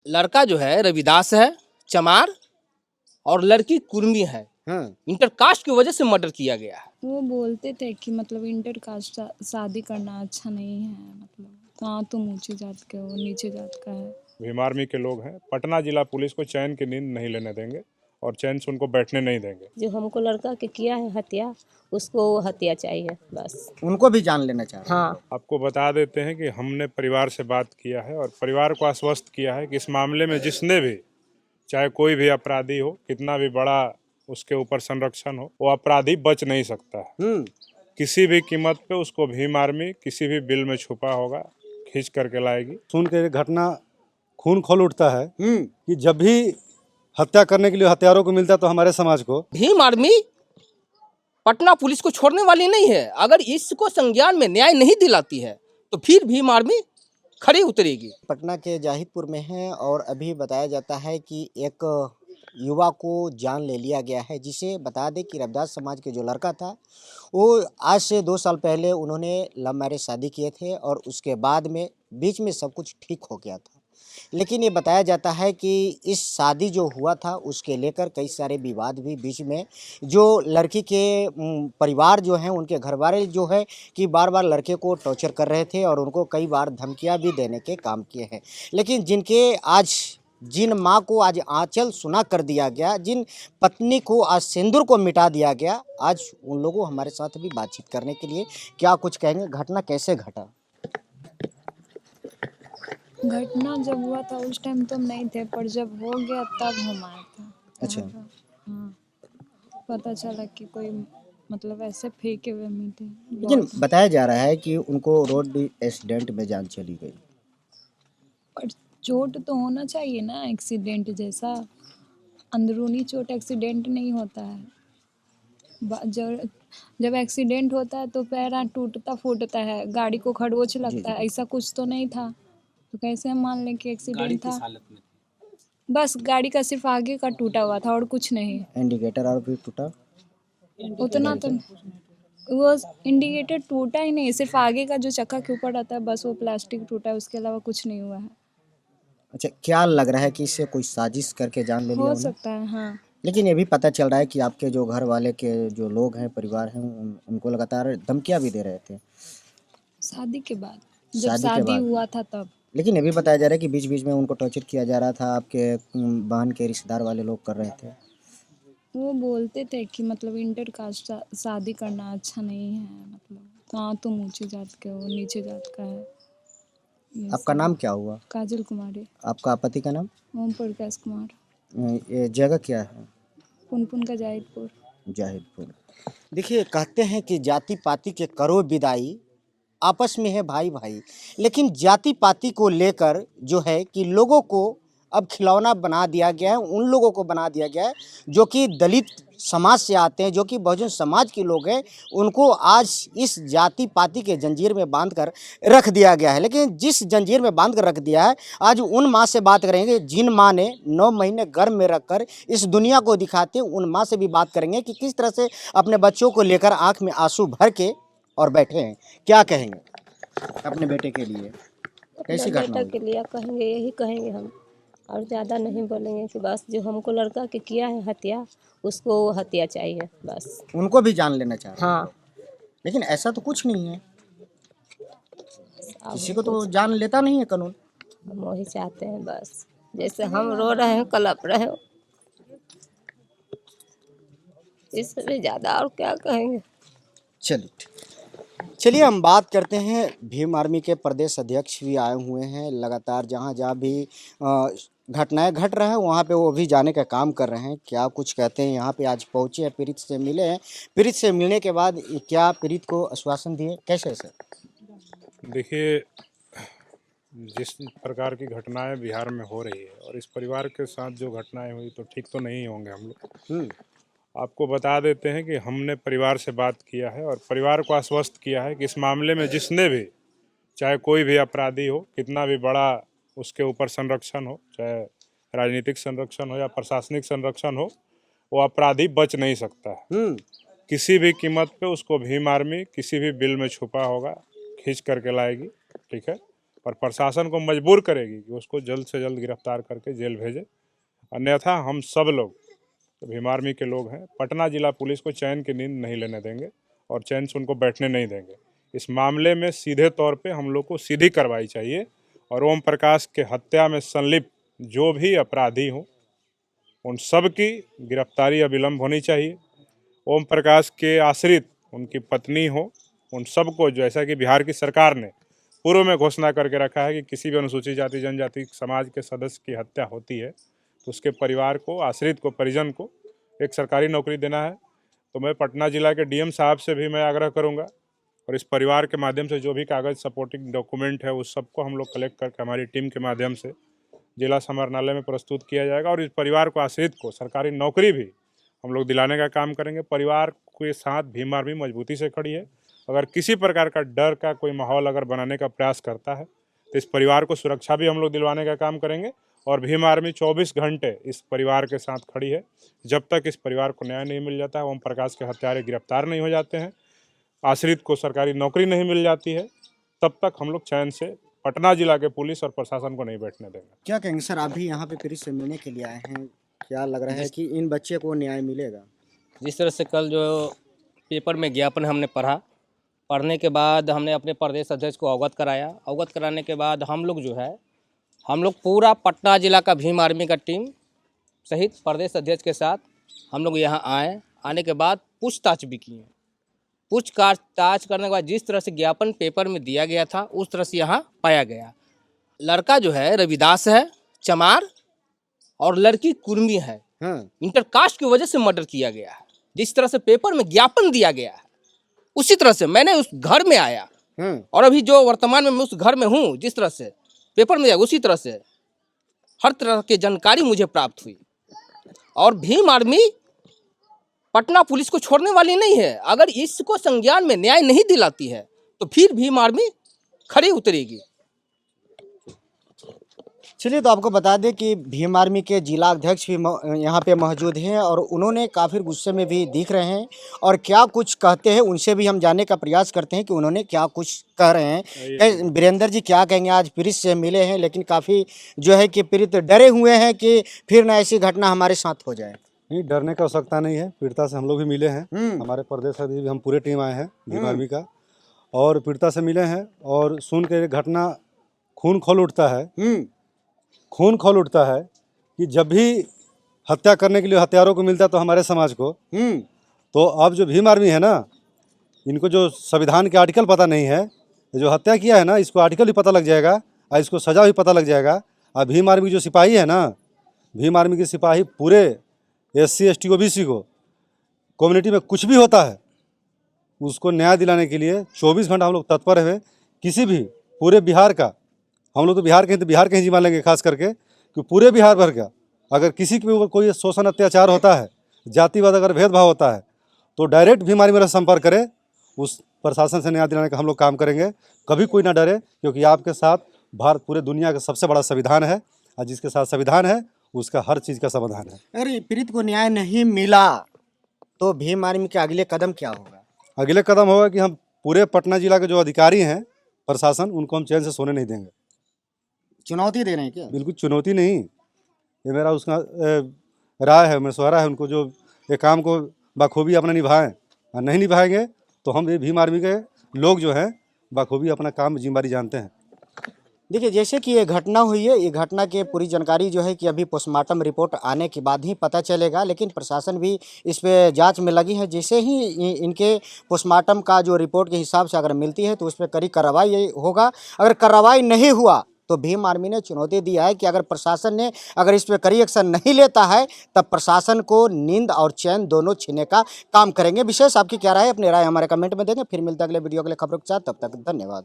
लड़का जो है रविदास है, चमार, और लड़की कुर्मी है। इंटरकास्ट की वजह से मर्डर किया गया है। वो बोलते थे कि मतलब इंटर कास्ट शादी करना अच्छा नहीं है, मतलब हाँ तुम ऊंची जात के हो, नीचे जात का है। भीम आर्मी के लोग हैं। पटना जिला पुलिस को चैन की नींद नहीं लेने देंगे और चैन से उनको बैठने नहीं देंगे। जो हमको लड़का के किया है हत्या, उसको वो हत्या चाहिए बस। उनको भी जान लेना चाह रहे हैं। हाँ, आपको बता देते हैं कि हमने परिवार से बात किया है और परिवार को आश्वस्त किया है कि इस मामले में जिसने भी, चाहे कोई भी अपराधी हो, कितना भी बड़ा उसके ऊपर संरक्षण हो, वो अपराधी बच नहीं सकता है। किसी भी कीमत पे उसको भीम आर्मी किसी भी बिल में छुपा होगा, खींच करके लाएगी। सुन के घटना खून खौल उठता है कि जब भी हत्या करने के लिए हथियारों को मिलता है तो हमारे समाज को भीम आर्मी पटना पुलिस को छोड़ने वाली नहीं है। अगर इसको संज्ञान में न्याय नहीं दिलाती है तो फिर भीम आर्मी खड़ी उतरेगी। पटना के जाहिदपुर में है और अभी बताया जाता है कि एक युवा को जान ले लिया गया है, जिसे बता दें कि रविदास समाज के जो लड़का था वो आज से 2 साल पहले उन्होंने लव मैरिज शादी किए थे और उसके बाद में बीच में सब कुछ ठीक हो गया था। लेकिन ये बताया जाता है कि इस शादी जो हुआ था उसके लेकर कई सारे विवाद भी बीच में, जो लड़की के परिवार जो हैं उनके घरवाले जो है कि बार-बार लड़के को टॉर्चर कर रहे थे और उनको कई बार धमकियां भी देने के काम किए हैं। लेकिन जिन माँ को आज आंचल सुना कर दिया गया, जिन पत्नी को आज सिंदूर को मिटा दिया गया, आज उन लोगों हमारे साथ भी बातचीत करने के लिए क्या कुछ कहेंगे, घटना कैसे घटा। घटना जब हुआ था उस टाइम तो हम नहीं थे, पर जब हो गया तब हम आए थे। अच्छा। हाँ, पता चला कि कोई मतलब ऐसे फेंके हुए मिले। लेकिन बताया जा रहा है कि उनको रोड एक्सीडेंट में जान चली गई। पर चोट तो होना चाहिए ना, एक्सीडेंट जैसा। अंदरूनी चोट एक्सीडेंट नहीं होता है। जब एक्सीडेंट होता है तो पैर हाथ टूटता फूटता है, गाड़ी को खरोंच लगता है, ऐसा कुछ तो नहीं था। तो कैसे हम मान लें कि एक्सीडेंट था। बस गाड़ी का सिर्फ आगे का टूटा हुआ था और कुछ नहीं। इंडिकेटर और भी टूटा। उतना तो वो इंडिकेटर टूटा ही नहीं, सिर्फ आगे का जो चक्का के ऊपर रहता है बस वो प्लास्टिक टूटा है, उसके अलावा कुछ नहीं हुआ है। अच्छा, क्या लग रहा है कि इससे कोई साजिश करके जान ले लिया हो उन्हें? सकता है, हाँ। लेकिन ये भी पता चल रहा है कि आपके जो घर वाले के जो लोग हैं, परिवार हैं, उनको लगातार धमकियां भी दे रहे थे शादी के बाद, जब शादी के शादी बाद। हुआ था तब। लेकिन ये भी बताया जा रहा है कि बीच बीच में उनको टॉर्चर किया जा रहा था, आपके बहन के रिश्तेदार वाले लोग कर रहे थे। वो बोलते थे कि मतलब इंटर कास्ट शादी करना अच्छा नहीं है, मतलब हाँ तुम ऊंची जात के हो, नीचे जात का है। ये आपका सब। नाम क्या हुआ? काजल कुमारी। आपका पति का नाम? ओम प्रकाश कुमार। ये जगह क्या है? पुनपुन का जाहिदपुर। जाहिदपुर। देखिए, कहते हैं कि जाति पाति के करो विदाई, आपस में है भाई भाई। लेकिन जाति पाति को लेकर जो है कि लोगों को अब खिलौना बना दिया गया है, उन लोगों को बना दिया गया है जो कि दलित समाज से आते हैं, जो कि बहुजन समाज के लोग हैं, उनको आज इस जाति पाति के जंजीर में बांध कर रख दिया गया है। लेकिन जिस जंजीर में बांध कर रख दिया है, आज उन माँ से बात करेंगे जिन माँ ने 9 महीने गर्भ में रखकर इस दुनिया को दिखाते हैं, उन माँ से भी बात करेंगे कि किस तरह से अपने बच्चों को लेकर आँख में आंसू भर के और बैठे हैं। क्या कहेंगे अपने बेटे के लिए? कैसी अपने घटना बेटा हुई? के लिए कहेंगे, यही कहेंगे हम, और ज़्यादा नहीं बोलेंगे कि बस जो हमको लड़का के किया है हत्या, उसको वो हत्या चाहिए बस। उनको भी जान लेना चाह रहे हैं। हाँ, लेकिन ऐसा तो कुछ नहीं है, अब किसी को तो जान लेता नहीं है कानून। हम वही चाहते हैं बस, जैसे हम रो रहे हैं कलप रहे हैं, इससे भी ज़्यादा और क्या कहेंगे। चलिए हम बात करते हैं। भीम आर्मी के प्रदेश अध्यक्ष भी आए हुए हैं, लगातार जहाँ जहाँ भी घटनाएं घट रहा है वहाँ पे वो भी जाने का काम कर रहे हैं। क्या कुछ कहते हैं, यहाँ पे आज पहुँचे हैं, पीड़ित से मिले हैं, पीड़ित से मिलने के बाद क्या पीड़ित को आश्वासन दिए, कैसे सर? देखिए, जिस प्रकार की घटनाएं बिहार में हो रही है और इस परिवार के साथ जो घटनाएं हुई तो ठीक तो नहीं होंगे हम लोग। आपको बता देते हैं कि हमने परिवार से बात किया है और परिवार को आश्वस्त किया है कि इस मामले में जिसने भी, चाहे कोई भी अपराधी हो, कितना भी बड़ा उसके ऊपर संरक्षण हो, चाहे राजनीतिक संरक्षण हो या प्रशासनिक संरक्षण हो, वो अपराधी बच नहीं सकता है। किसी भी कीमत पे उसको भीम आर्मी किसी भी बिल में छुपा होगा, खींच करके लाएगी। ठीक है, और प्रशासन को मजबूर करेगी कि उसको जल्द से जल्द गिरफ्तार करके जेल भेजे। अन्यथा हम सब लोग, तो भीम आर्मी के लोग हैं, पटना जिला पुलिस को चैन की नींद नहीं लेने देंगे और चैन से उनको बैठने नहीं देंगे। इस मामले में सीधे तौर पे हम लोग को सीधी कार्रवाई चाहिए और ओम प्रकाश के हत्या में संलिप्त जो भी अपराधी हों उन सब की गिरफ्तारी अविलंब होनी चाहिए। ओम प्रकाश के आश्रित उनकी पत्नी हो, उन सबको, जैसा कि बिहार की सरकार ने पूर्व में घोषणा करके रखा है कि किसी भी अनुसूचित जाति जनजाति समाज के सदस्य की हत्या होती है तो उसके परिवार को, आश्रित को, परिजन को एक सरकारी नौकरी देना है। तो मैं पटना जिला के डीएम साहब से भी मैं आग्रह करूंगा और इस परिवार के माध्यम से जो भी कागज़ सपोर्टिंग डॉक्यूमेंट है उस सबको हम लोग कलेक्ट करके हमारी टीम के माध्यम से जिला समाहरणालय में प्रस्तुत किया जाएगा और इस परिवार को, आश्रित को सरकारी नौकरी भी हम लोग दिलाने का काम करेंगे। परिवार के साथ भीम आर्मी मजबूती से खड़ी है। अगर किसी प्रकार का डर का कोई माहौल अगर बनाने का प्रयास करता है तो इस परिवार को सुरक्षा भी हम लोग दिलवाने का काम करेंगे और भीम आर्मी 24 घंटे इस परिवार के साथ खड़ी है। जब तक इस परिवार को न्याय नहीं मिल जाता है, ओम प्रकाश के हत्यारे गिरफ्तार नहीं हो जाते हैं, आश्रित को सरकारी नौकरी नहीं मिल जाती है, तब तक हम लोग चैन से पटना जिला के पुलिस और प्रशासन को नहीं बैठने देंगे। क्या कहेंगे सर, आप भी यहाँ पे पीड़ित से मिलने के लिए आए हैं, क्या लग रहा है कि इन बच्चे को न्याय मिलेगा? जिस तरह से कल जो पेपर में ज्ञापन हमने पढ़ने के बाद हमने अपने प्रदेश अध्यक्ष को अवगत कराया। अवगत कराने के बाद हम लोग पूरा पटना जिला का भीम आर्मी का टीम सहित प्रदेश अध्यक्ष के साथ हम लोग यहाँ आए। आने के बाद पूछताछ भी किए। पूछताछ करने के बाद जिस तरह से ज्ञापन पेपर में दिया गया था उस तरह से यहाँ पाया गया। लड़का जो है रविदास है, चमार, और लड़की कुर्मी है। इंटरकास्ट की वजह से मर्डर किया गया है। जिस तरह से पेपर में ज्ञापन दिया गया है उसी तरह से मैंने उस घर में आया और अभी जो वर्तमान में मैं उस घर में हूँ, जिस तरह से पेपर में उसी तरह से हर तरह की जानकारी मुझे प्राप्त हुई। और भीम आर्मी पटना पुलिस को छोड़ने वाली नहीं है। अगर इसको संज्ञान में न्याय नहीं दिलाती है तो फिर भीम आर्मी खड़ी उतरेगी। चलिए, तो आपको बता दें कि भीम आर्मी के जिला अध्यक्ष भी यहाँ पे मौजूद हैं और उन्होंने काफ़ी गुस्से में भी दिख रहे हैं और क्या कुछ कहते हैं उनसे भी हम जानने का प्रयास करते हैं कि उन्होंने क्या कुछ कह रहे हैं। वीरेंद्र जी, क्या कहेंगे? आज पीड़ित से मिले हैं लेकिन काफ़ी जो है कि पीड़ित डरे हुए हैं कि फिर ना ऐसी घटना हमारे साथ हो जाए। नहीं, डरने का आवश्यकता नहीं है। पीड़िता से हम लोग भी मिले हैं, हमारे प्रदेश अध्यक्ष भी, हम पूरे टीम आए हैं भीम आर्मी का और पीड़िता से मिले हैं और सुन के घटना खून खौल उठता है कि जब भी हत्या करने के लिए हथियारों को मिलता है तो हमारे समाज को, तो अब जो भीम आर्मी है ना, इनको जो संविधान के आर्टिकल पता नहीं है, जो हत्या किया है ना इसको आर्टिकल भी पता लग जाएगा और इसको सजा भी पता लग जाएगा। और भीम आर्मी की जो सिपाही है ना, भीम आर्मी के सिपाही पूरे SC ST OBC को कम्युनिटी में कुछ भी होता है उसको न्याय दिलाने के लिए 24 घंटा हम लोग तत्पर हैं। किसी भी पूरे बिहार का, हम लोग तो बिहार के ही जीवन लेंगे, खास करके कि पूरे बिहार भर का अगर किसी के ऊपर कोई शोषण अत्याचार होता है, जातिवाद अगर भेदभाव होता है तो डायरेक्ट भीम आर्मी मेरा संपर्क करे। उस प्रशासन से न्याय दिलाने का हम लोग काम करेंगे। कभी कोई ना डरे, क्योंकि आपके साथ भारत पूरे दुनिया का सबसे बड़ा संविधान है और जिसके साथ संविधान है उसका हर चीज़ का समाधान है। अरे पीड़ित को न्याय नहीं मिला तो भीम आर्मी के अगले कदम क्या होगा? अगले कदम होगा कि हम पूरे पटना जिला के जो अधिकारी हैं, प्रशासन, उनको हम चैन से सोने नहीं देंगे। चुनौती दे रहे हैं क्या? बिल्कुल चुनौती नहीं, ये मेरा उसका राय है, मशवरा है उनको, जो ये काम को बखूबी अपना निभाएं और नहीं निभाएंगे तो हम ये भीम आर्मी के लोग जो हैं बखूबी अपना काम जिम्मेदारी जानते हैं। देखिए, जैसे कि ये घटना हुई है, ये घटना की पूरी जानकारी जो है कि अभी पोस्टमार्टम रिपोर्ट आने के बाद ही पता चलेगा, लेकिन प्रशासन भी इस पे जांच में लगी है। जैसे ही इनके पोस्टमार्टम का जो रिपोर्ट के हिसाब से अगर मिलती है तो उस पर कड़ी कार्रवाई होगा। अगर कार्रवाई नहीं हुआ तो भीम आर्मी ने चुनौती दिया है कि अगर प्रशासन ने अगर इस पर कड़ी एक्शन नहीं लेता है तब प्रशासन को नींद और चैन दोनों छीनने का काम करेंगे। विशेष आपकी क्या राय है? अपनी राय हमारे कमेंट में देंगे। फिर मिलता है अगले वीडियो, अगले खबरों के साथ। तब तक धन्यवाद।